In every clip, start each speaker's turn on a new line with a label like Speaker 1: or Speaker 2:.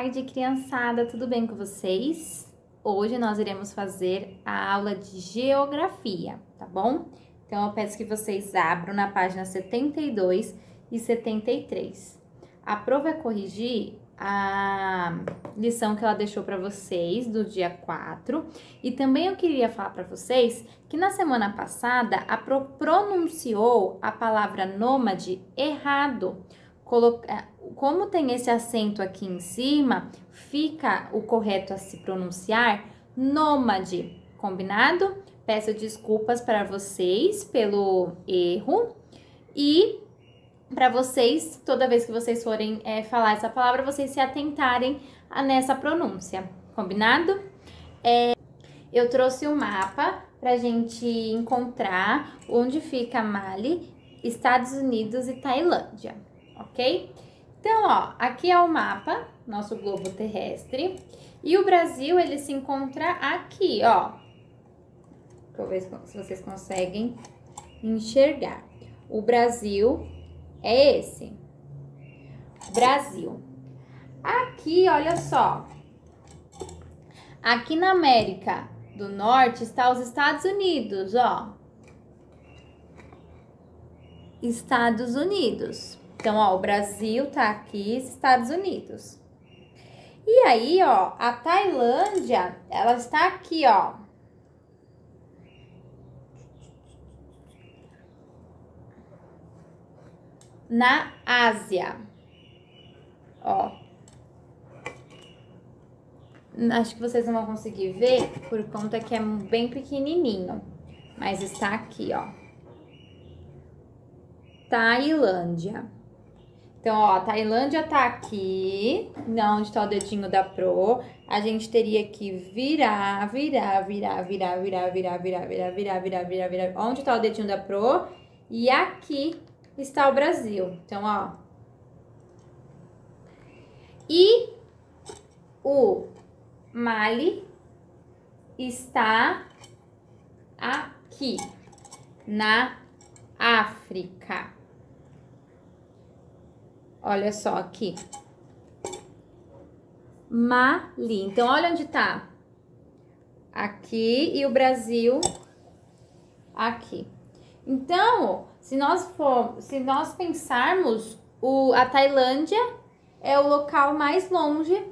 Speaker 1: tarde, criançada, tudo bem com vocês? Hoje nós iremos fazer a aula de geografia, tá bom? Então eu peço que vocês abram na página 72 e 73. A Pro vai corrigir a lição que ela deixou para vocês do dia 4. E também eu queria falar para vocês que na semana passada a Pro pronunciou a palavra nômade errado. Como tem esse acento aqui em cima, fica o correto a se pronunciar nômade, combinado? Peço desculpas para vocês pelo erro e para vocês, toda vez que vocês forem falar essa palavra, vocês se atentarem nessa pronúncia, combinado? Eu trouxe um mapa para a gente encontrar onde fica Mali, Estados Unidos e Tailândia. Ok? Então, ó, aqui é o mapa, nosso globo terrestre, e o Brasil, ele se encontra aqui, ó. Deixa eu ver se vocês conseguem enxergar. O Brasil é esse. Brasil. Aqui, olha só. Aqui na América do Norte está os Estados Unidos, ó. Estados Unidos. Então, ó, o Brasil tá aqui, Estados Unidos. E aí, ó, a Tailândia, ela está aqui, ó. Na Ásia. Ó. Acho que vocês não vão conseguir ver por conta que é bem pequenininho. Mas está aqui, ó. Tailândia. Então, ó, a Tailândia tá aqui, onde tá o dedinho da Pro. A gente teria que virar. Onde tá o dedinho da Pro? E aqui está o Brasil. Então, ó. E o Mali está aqui, na África. Olha só aqui. Mali. Então, olha onde tá. Aqui e o Brasil aqui. Então, se nós pensarmos, a Tailândia é o local mais longe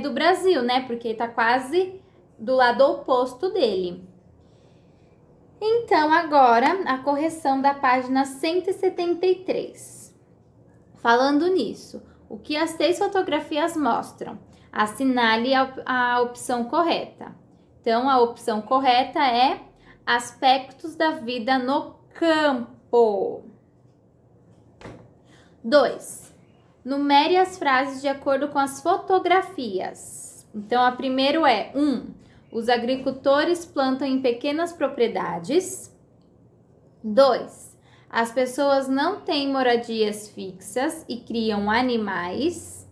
Speaker 1: do Brasil, né? Porque tá quase do lado oposto dele. Então, agora, a correção da página 173. Falando nisso, o que as 3 fotografias mostram? Assinale a opção correta. Então, a opção correta é aspectos da vida no campo. 2. Numere as frases de acordo com as fotografias. Então, a primeira é 1. Os agricultores plantam em pequenas propriedades. 2. As pessoas não têm moradias fixas e criam animais.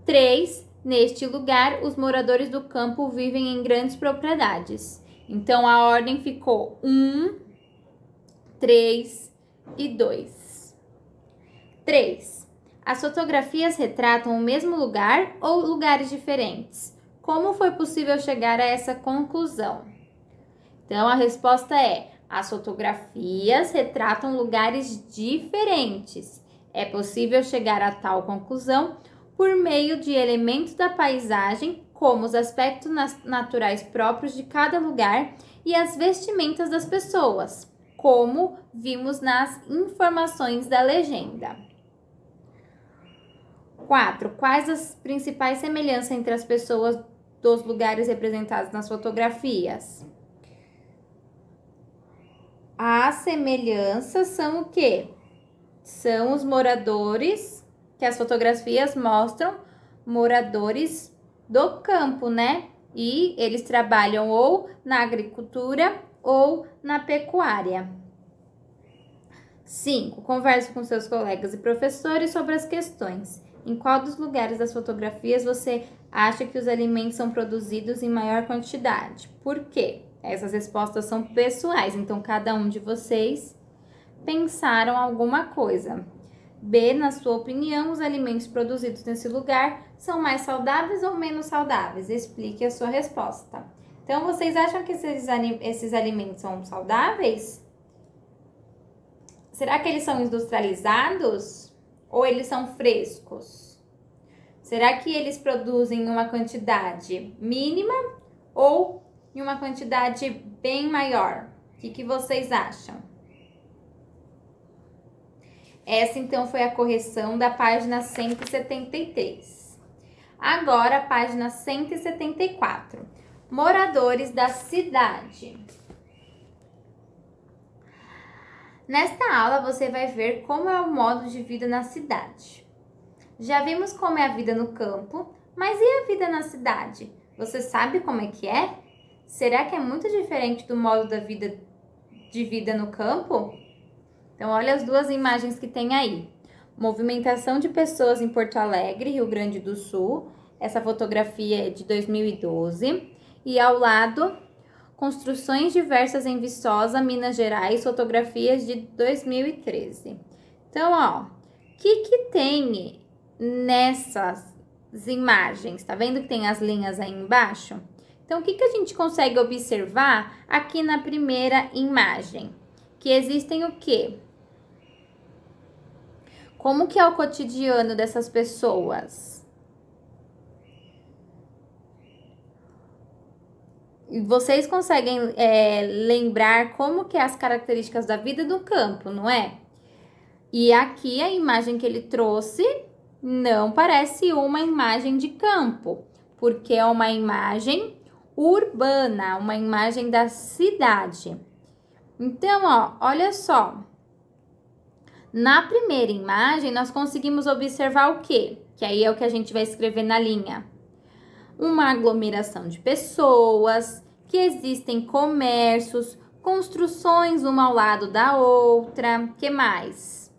Speaker 1: 3. Neste lugar, os moradores do campo vivem em grandes propriedades. Então, a ordem ficou 1, 3 e 2. 3. As fotografias retratam o mesmo lugar ou lugares diferentes? Como foi possível chegar a essa conclusão? Então, a resposta é: as fotografias retratam lugares diferentes. É possível chegar a tal conclusão por meio de elementos da paisagem, como os aspectos naturais próprios de cada lugar e as vestimentas das pessoas, como vimos nas informações da legenda. 4. Quais as principais semelhanças entre as pessoas dos lugares representados nas fotografias? As semelhanças são o quê? São os moradores, que as fotografias mostram, moradores do campo, né? E eles trabalham ou na agricultura ou na pecuária. 5. Converse com seus colegas e professores sobre as questões. Em qual dos lugares das fotografias você acha que os alimentos são produzidos em maior quantidade? Por quê? Essas respostas são pessoais, então cada um de vocês pensaram alguma coisa. B. Na sua opinião, os alimentos produzidos nesse lugar são mais saudáveis ou menos saudáveis? Explique a sua resposta. Então, vocês acham que esses alimentos são saudáveis? Será que eles são industrializados ou eles são frescos? Será que eles produzem uma quantidade mínima ou em uma quantidade bem maior? O que vocês acham? Essa, então, foi a correção da página 173. Agora, a página 174. Moradores da cidade. Nesta aula, você vai ver como é o modo de vida na cidade. Já vimos como é a vida no campo, mas e a vida na cidade? Você sabe como é que é? Será que é muito diferente do modo de vida no campo? Então, olha as duas imagens que tem aí. Movimentação de pessoas em Porto Alegre, Rio Grande do Sul. Essa fotografia é de 2012. E ao lado, construções diversas em Viçosa, Minas Gerais, fotografias de 2013. Então, ó, o que tem nessas imagens? Tá vendo que tem as linhas aí embaixo? Então, o que a gente consegue observar aqui na primeira imagem? Que existem o quê? Como que é o cotidiano dessas pessoas? Vocês conseguem lembrar como que é as características da vida do campo, não é? E aqui a imagem que ele trouxe não parece uma imagem de campo, porque é uma imagem urbana, uma imagem da cidade. Então, ó, olha só. Na primeira imagem, nós conseguimos observar o quê? Que aí é o que a gente vai escrever na linha. Uma aglomeração de pessoas, que existem comércios, construções uma ao lado da outra. Que mais?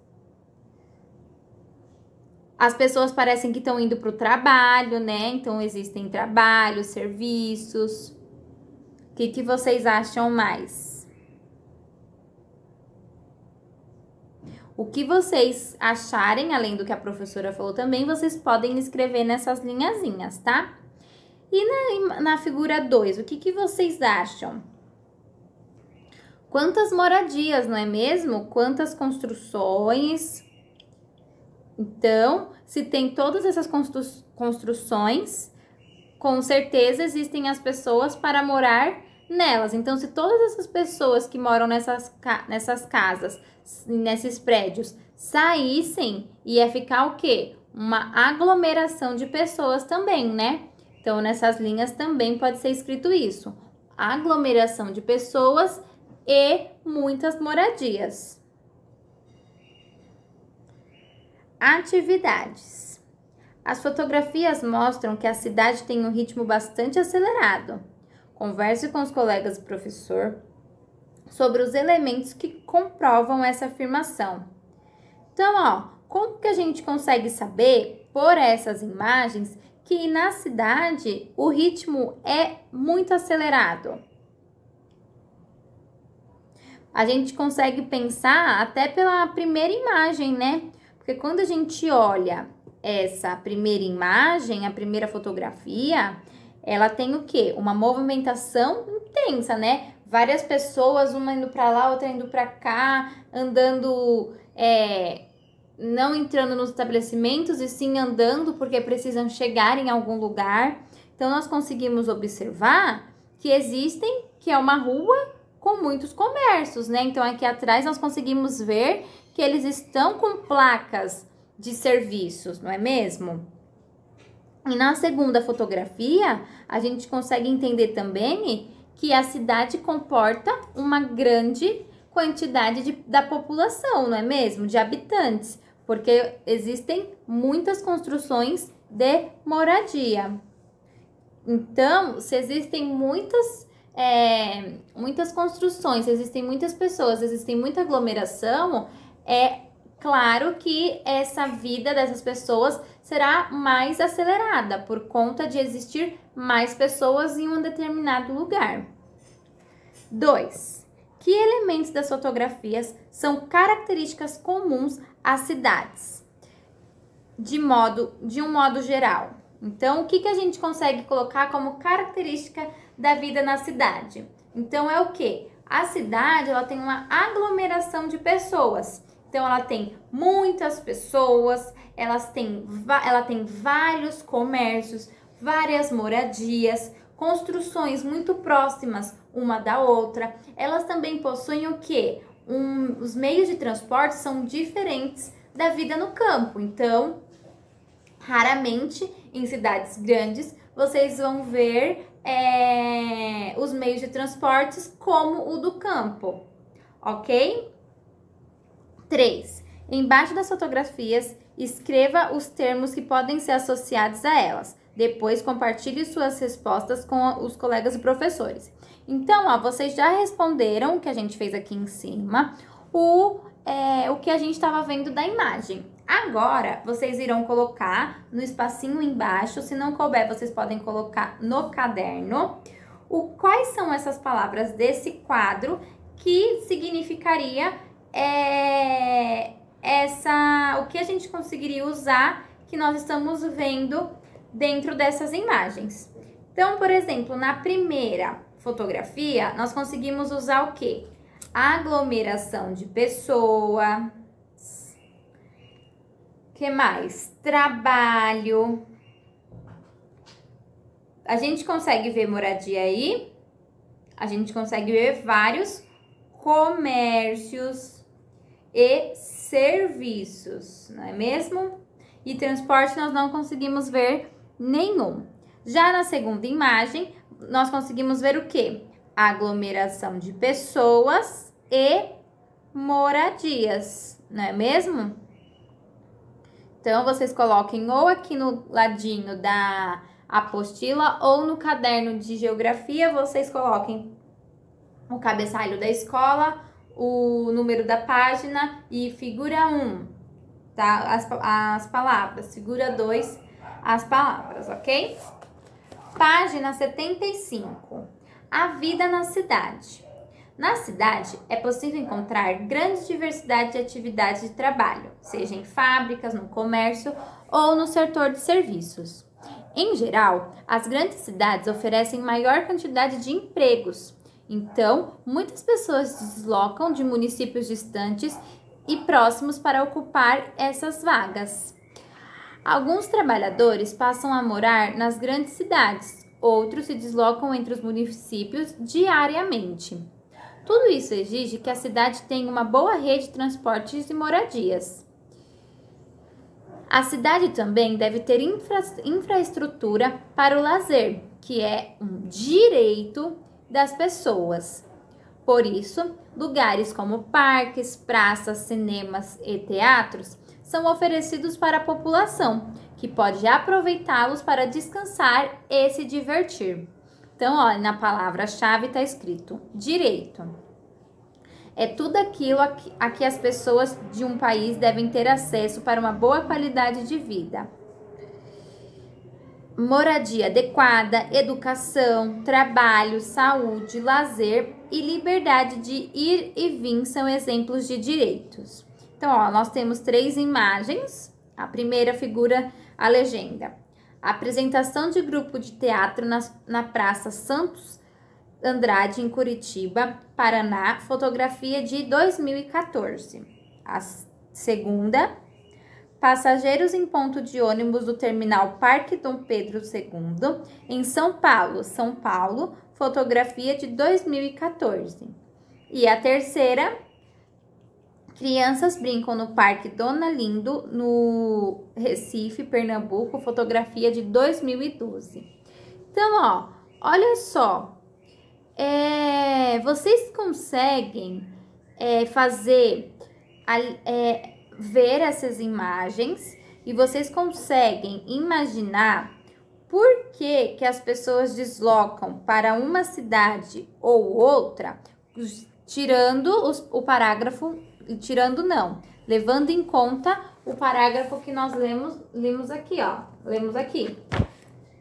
Speaker 1: As pessoas parecem que estão indo para o trabalho, né? Então, existem trabalhos, serviços. O que vocês acham mais? O que vocês acharem, além do que a professora falou também, vocês podem escrever nessas linhazinhas, tá? E na figura 2, o que vocês acham? Quantas moradias, não é mesmo? Quantas construções? Então, se tem todas essas construções, com certeza existem as pessoas para morar nelas. Então, se todas essas pessoas que moram nessas casas, nesses prédios, saíssem, ia ficar o quê? Uma aglomeração de pessoas também, né? Então, nessas linhas também pode ser escrito isso. Aglomeração de pessoas e muitas moradias. Atividades. As fotografias mostram que a cidade tem um ritmo bastante acelerado. Converse com os colegas do professor sobre os elementos que comprovam essa afirmação. Então, ó, como que a gente consegue saber, por essas imagens, que na cidade o ritmo é muito acelerado? A gente consegue pensar até pela primeira imagem, né? Porque quando a gente olha essa primeira imagem, a primeira fotografia, ela tem o quê? Uma movimentação intensa, né? Várias pessoas, uma indo para lá, outra indo para cá, andando, não entrando nos estabelecimentos e sim andando porque precisam chegar em algum lugar. Então, nós conseguimos observar que é uma rua com muitos comércios, né? Então, aqui atrás nós conseguimos ver que eles estão com placas de serviços, não é mesmo? E na segunda fotografia, a gente consegue entender também que a cidade comporta uma grande quantidade da população, não é mesmo? De habitantes, porque existem muitas construções de moradia. Então, se existem muitas construções, se existem muitas pessoas, se existem muita aglomeração, é claro que essa vida dessas pessoas será mais acelerada por conta de existir mais pessoas em um determinado lugar. 2. Que elementos das fotografias são características comuns às cidades? De um modo geral. Então, o que a gente consegue colocar como característica da vida na cidade? Então, é o quê? A cidade, ela tem uma aglomeração de pessoas. Então, ela tem muitas pessoas, ela tem vários comércios, várias moradias, construções muito próximas uma da outra. Elas também possuem o quê? Os meios de transporte são diferentes da vida no campo. Então, raramente em cidades grandes vocês vão ver os meios de transportes como o do campo, ok? 3. Embaixo das fotografias, escreva os termos que podem ser associados a elas. Depois, compartilhe suas respostas com os colegas e professores. Então, ó, vocês já responderam o que a gente fez aqui em cima, o que a gente estava vendo da imagem. Agora, vocês irão colocar no espacinho embaixo, se não couber, vocês podem colocar no caderno, quais são essas palavras desse quadro que significaria o que a gente conseguiria usar que nós estamos vendo dentro dessas imagens. Então, por exemplo, na primeira fotografia, nós conseguimos usar o quê? Aglomeração de pessoas. Que mais? Trabalho. A gente consegue ver moradia aí? A gente consegue ver vários comércios e serviços, não é mesmo? E transporte nós não conseguimos ver nenhum. Já na segunda imagem, nós conseguimos ver o quê? Aglomeração de pessoas e moradias, não é mesmo? Então, vocês coloquem ou aqui no ladinho da apostila ou no caderno de geografia, vocês coloquem o cabeçalho da escola, o número da página e figura 1, tá? As palavras, figura 2, as palavras, ok? Página 75. A vida na cidade. Na cidade, é possível encontrar grande diversidade de atividades de trabalho, seja em fábricas, no comércio ou no setor de serviços. Em geral, as grandes cidades oferecem maior quantidade de empregos. Então, muitas pessoas se deslocam de municípios distantes e próximos para ocupar essas vagas. Alguns trabalhadores passam a morar nas grandes cidades, outros se deslocam entre os municípios diariamente. Tudo isso exige que a cidade tenha uma boa rede de transportes e moradias. A cidade também deve ter infraestrutura para o lazer, que é um direito das pessoas. Por isso, lugares como parques, praças, cinemas e teatros são oferecidos para a população, que pode aproveitá-los para descansar e se divertir. Então, olha, na palavra-chave está escrito direito. É tudo aquilo a que as pessoas de um país devem ter acesso para uma boa qualidade de vida. Moradia adequada, educação, trabalho, saúde, lazer e liberdade de ir e vir são exemplos de direitos. Então, ó, nós temos 3 imagens. A primeira figura a legenda. Apresentação de grupo de teatro na Praça Santos Andrade, em Curitiba, Paraná, fotografia de 2014. A segunda, passageiros em ponto de ônibus do terminal Parque Dom Pedro II, em São Paulo, fotografia de 2014. E a terceira, crianças brincam no Parque Dona Lindo, no Recife, Pernambuco, fotografia de 2012. Então, ó, olha só, vocês conseguem ver essas imagens e vocês conseguem imaginar por que as pessoas deslocam para uma cidade ou outra, levando em conta o parágrafo que nós lemos aqui, ó. Lemos aqui.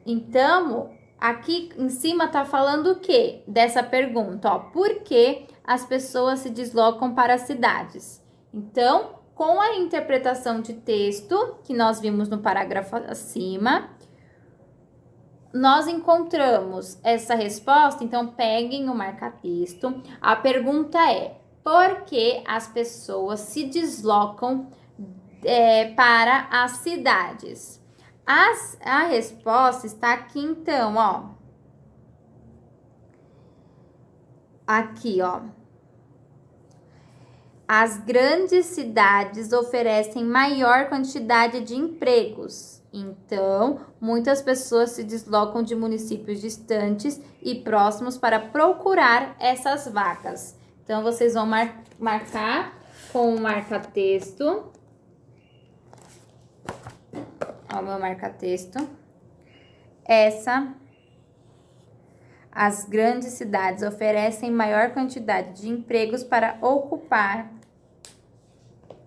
Speaker 1: Então, aqui em cima tá falando o quê? Dessa pergunta, ó. Por que as pessoas se deslocam para as cidades? Então, com a interpretação de texto que nós vimos no parágrafo acima, nós encontramos essa resposta, então peguem o marca-texto. A pergunta é: por que as pessoas se deslocam para as cidades? A resposta está aqui, então, ó. Aqui, ó. As grandes cidades oferecem maior quantidade de empregos. Então, muitas pessoas se deslocam de municípios distantes e próximos para procurar essas vagas. Então, vocês vão marcar com o marca-texto. Ó, o meu marca-texto. As grandes cidades oferecem maior quantidade de empregos para ocupar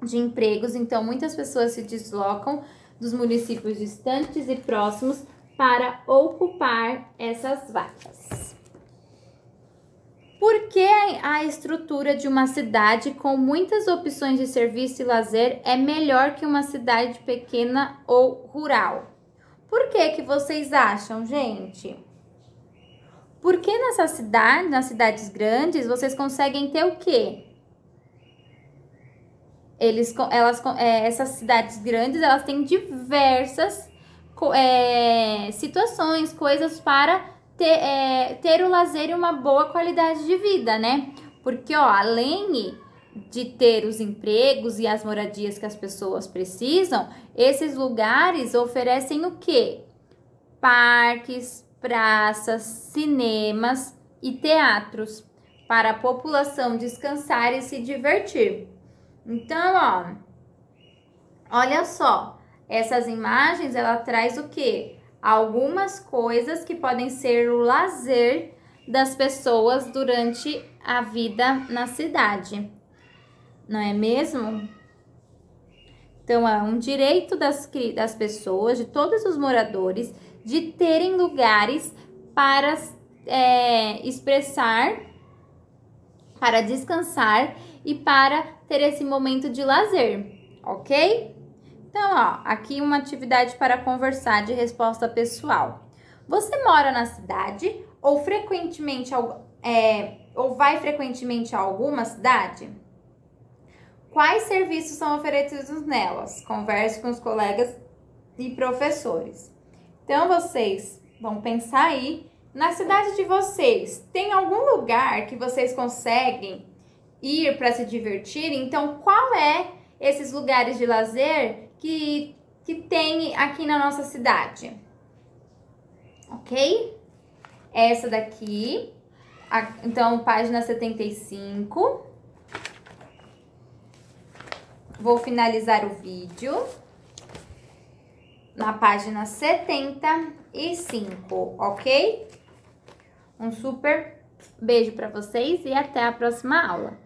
Speaker 1: de empregos. Então, muitas pessoas se deslocam dos municípios distantes e próximos para ocupar essas vagas. Por que a estrutura de uma cidade com muitas opções de serviço e lazer é melhor que uma cidade pequena ou rural? Por que vocês acham, gente? Porque nas cidades grandes, vocês conseguem ter o quê? Essas cidades grandes, elas têm diversas situações, coisas para ter o lazer e uma boa qualidade de vida, né? Porque, ó, além de ter os empregos e as moradias que as pessoas precisam, esses lugares oferecem o quê? Parques, praças, cinemas e teatros para a população descansar e se divertir. Então, ó, olha só, essas imagens, ela traz o quê? Algumas coisas que podem ser o lazer das pessoas durante a vida na cidade, não é mesmo? Então, é um direito das pessoas, de todos os moradores, de terem lugares para expressar, para descansar e para ter esse momento de lazer, ok? Então, ó, aqui uma atividade para conversar de resposta pessoal. Você mora na cidade ou vai frequentemente a alguma cidade? Quais serviços são oferecidos nelas? Converse com os colegas e professores. Então, vocês vão pensar aí, na cidade de vocês, tem algum lugar que vocês conseguem ir para se divertir? Então, qual é esses lugares de lazer que tem aqui na nossa cidade? Ok? Essa daqui, então, página 75. Vou finalizar o vídeo na página 75, ok? Um super beijo para vocês e até a próxima aula.